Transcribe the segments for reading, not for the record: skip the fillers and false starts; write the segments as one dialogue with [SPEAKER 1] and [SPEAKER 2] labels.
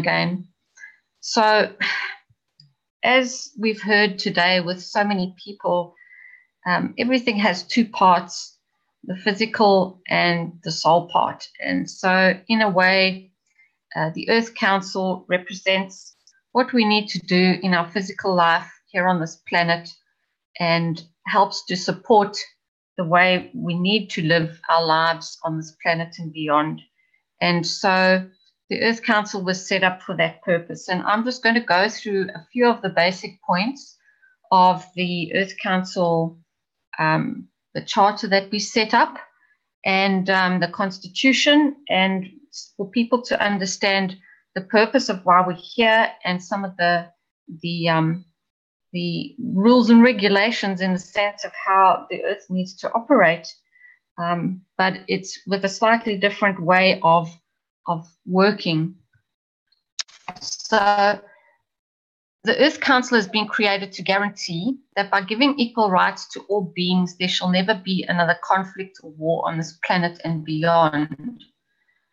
[SPEAKER 1] again. So, as we've heard today with so many people, everything has two parts, the physical and the soul part. And so, in a way, the Earth Council represents what we need to do in our physical life here on this planet and helps to support the way we need to live our lives on this planet and beyond. And so the Earth Council was set up for that purpose. And I'm just going to go through a few of the basic points of the Earth Council, the charter that we set up, and the Constitution, and for people to understand the purpose of why we're here and some of the rules and regulations in the sense of how the Earth needs to operate. But it's with a slightly different way of working. So the Earth Council has been created to guarantee that by giving equal rights to all beings, there shall never be another conflict or war on this planet and beyond,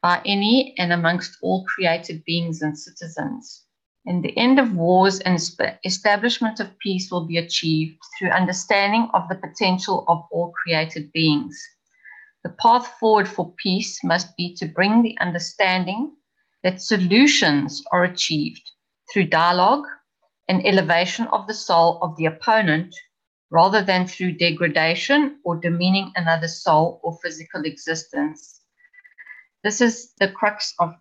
[SPEAKER 1] by any and amongst all created beings and citizens. And the end of wars and establishment of peace will be achieved through understanding of the potential of all created beings. The path forward for peace must be to bring the understanding that solutions are achieved through dialogue and elevation of the soul of the opponent, rather than through degradation or demeaning another soul or physical existence. This is the crux of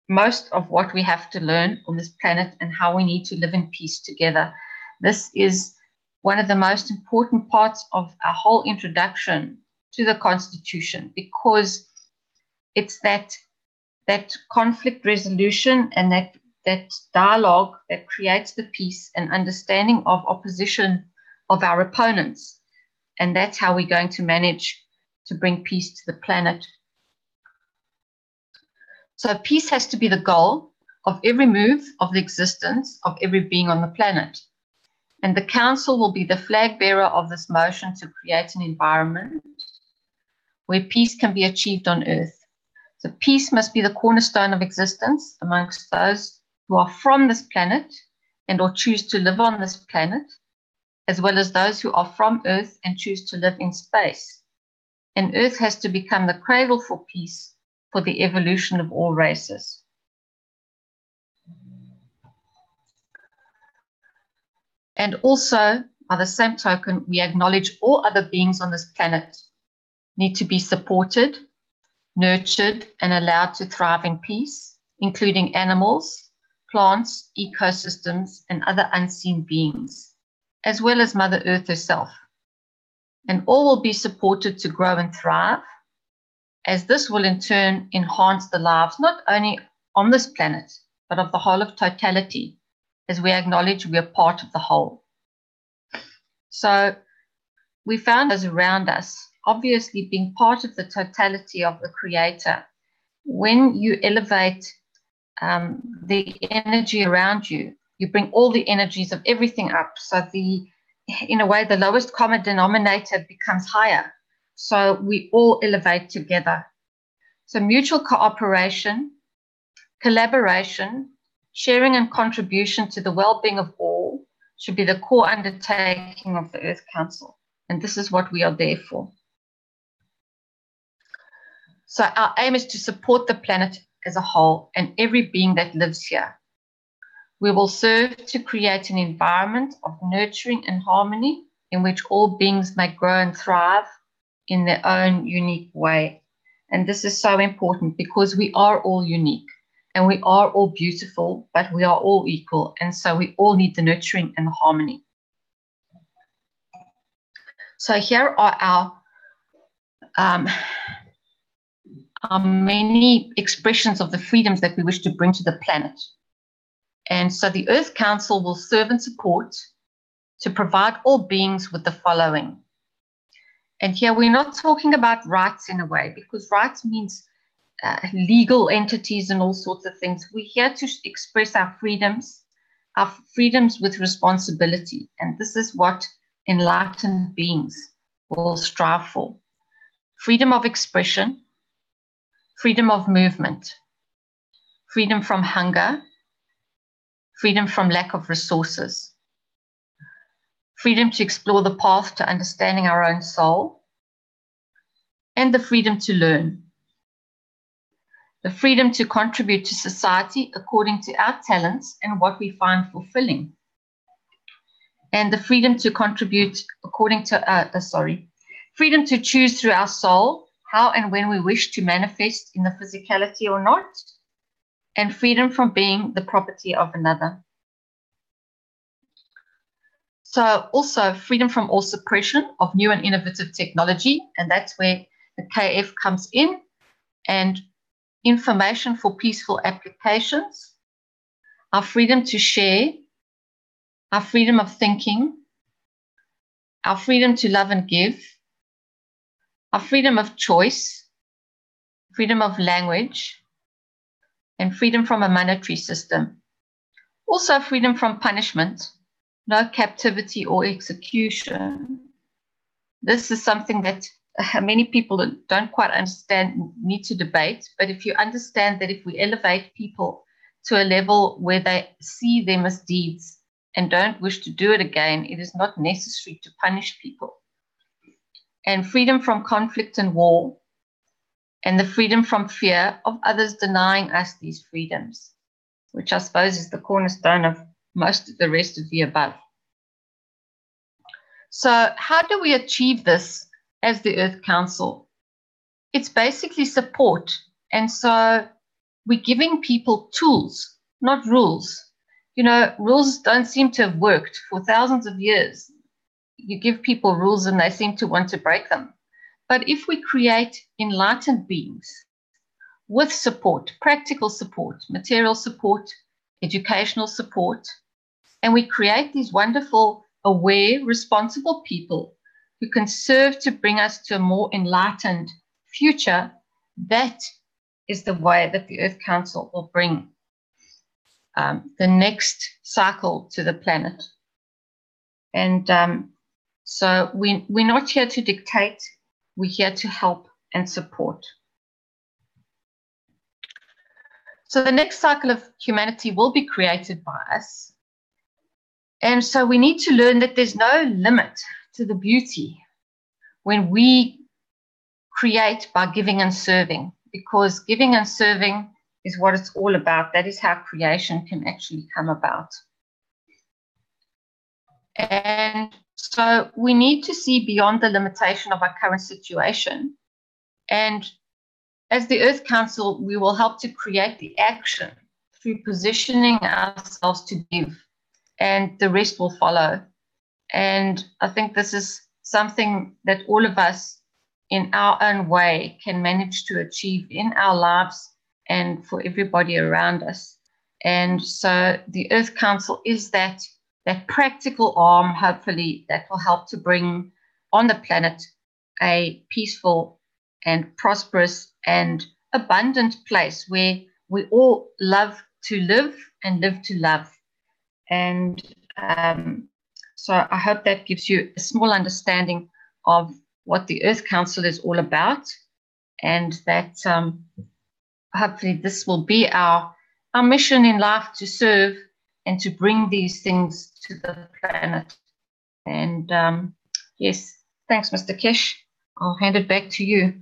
[SPEAKER 1] most of what we have to learn on this planet and how we need to live in peace together. This is one of the most important parts of our whole introduction to the Constitution, because it's that conflict resolution and that dialogue that creates the peace and understanding of opposition of our opponents. And that's how we're going to manage to bring peace to the planet. So peace has to be the goal of every move of the existence of every being on the planet. And the Council will be the flag bearer of this motion to create an environment where peace can be achieved on Earth. So peace must be the cornerstone of existence amongst those who are from this planet and or choose to live on this planet, as well as those who are from Earth and choose to live in space. And Earth has to become the cradle for peace, for the evolution of all races. And also, by the same token, we acknowledge all other beings on this planet need to be supported, nurtured, and allowed to thrive in peace, including animals, plants, ecosystems, and other unseen beings, as well as Mother Earth herself. And all will be supported to grow and thrive, as this will in turn enhance the lives not only on this planet, but of the whole of totality, as we acknowledge we are part of the whole. So we found those around us, obviously being part of the totality of the Creator. When you elevate the energy around you, you bring all the energies of everything up. So in a way, the lowest common denominator becomes higher. So we all elevate together. So mutual cooperation, collaboration, sharing and contribution to the well-being of all should be the core undertaking of the Earth Council. And this is what we are there for. So our aim is to support the planet as a whole and every being that lives here. We will serve to create an environment of nurturing and harmony in which all beings may grow and thrive in their own unique way. And this is so important because we are all unique and we are all beautiful, but we are all equal. And so we all need the nurturing and the harmony. So here are our many expressions of the freedoms that we wish to bring to the planet. And so the Earth Council will serve and support to provide all beings with the following. And here we're not talking about rights in a way, because rights means legal entities and all sorts of things. We're here to express our freedoms with responsibility. And this is what enlightened beings will strive for. Freedom of expression, freedom of movement, freedom from hunger, freedom from lack of resources, freedom to explore the path to understanding our own soul, and the freedom to learn. The freedom to contribute to society according to our talents and what we find fulfilling. And the freedom to contribute according to, freedom to choose through our soul how and when we wish to manifest in the physicality or not, and freedom from being the property of another. So also freedom from all suppression of new and innovative technology, and that's where the KF comes in, and information for peaceful applications, our freedom to share, our freedom of thinking, our freedom to love and give, our freedom of choice, freedom of language, and freedom from a monetary system. Also freedom from punishment, no captivity or execution. This is something that many people don't quite understand, need to debate. But if you understand that if we elevate people to a level where they see their misdeeds and don't wish to do it again, it is not necessary to punish people. And freedom from conflict and war, and the freedom from fear of others denying us these freedoms, which I suppose is the cornerstone of most of the rest of the above. So how do we achieve this as the Earth Council? It's basically support. And so we're giving people tools, not rules. You know, rules don't seem to have worked for thousands of years. You give people rules and they seem to want to break them. But if we create enlightened beings with support, practical support, material support, educational support, and we create these wonderful, aware, responsible people who can serve to bring us to a more enlightened future, that is the way that the Earth Council will bring the next cycle to the planet. And so we're not here to dictate, we're here to help and support. So the next cycle of humanity will be created by us. And so we need to learn that there's no limit to the beauty when we create by giving and serving, because giving and serving is what it's all about. That is how creation can actually come about. And so we need to see beyond the limitation of our current situation. And as the Earth Council, we will help to create the action through positioning ourselves to give, and the rest will follow. And I think this is something that all of us in our own way can manage to achieve in our lives and for everybody around us. And so the Earth Council is that practical arm, hopefully, that will help to bring on the planet a peaceful and prosperous and abundant place where we all love to live and live to love. And so I hope that gives you a small understanding of what the Earth Council is all about, and that hopefully this will be our mission in life, to serve and to bring these things to the planet. And yes, thanks, Mr. Keshe. I'll hand it back to you.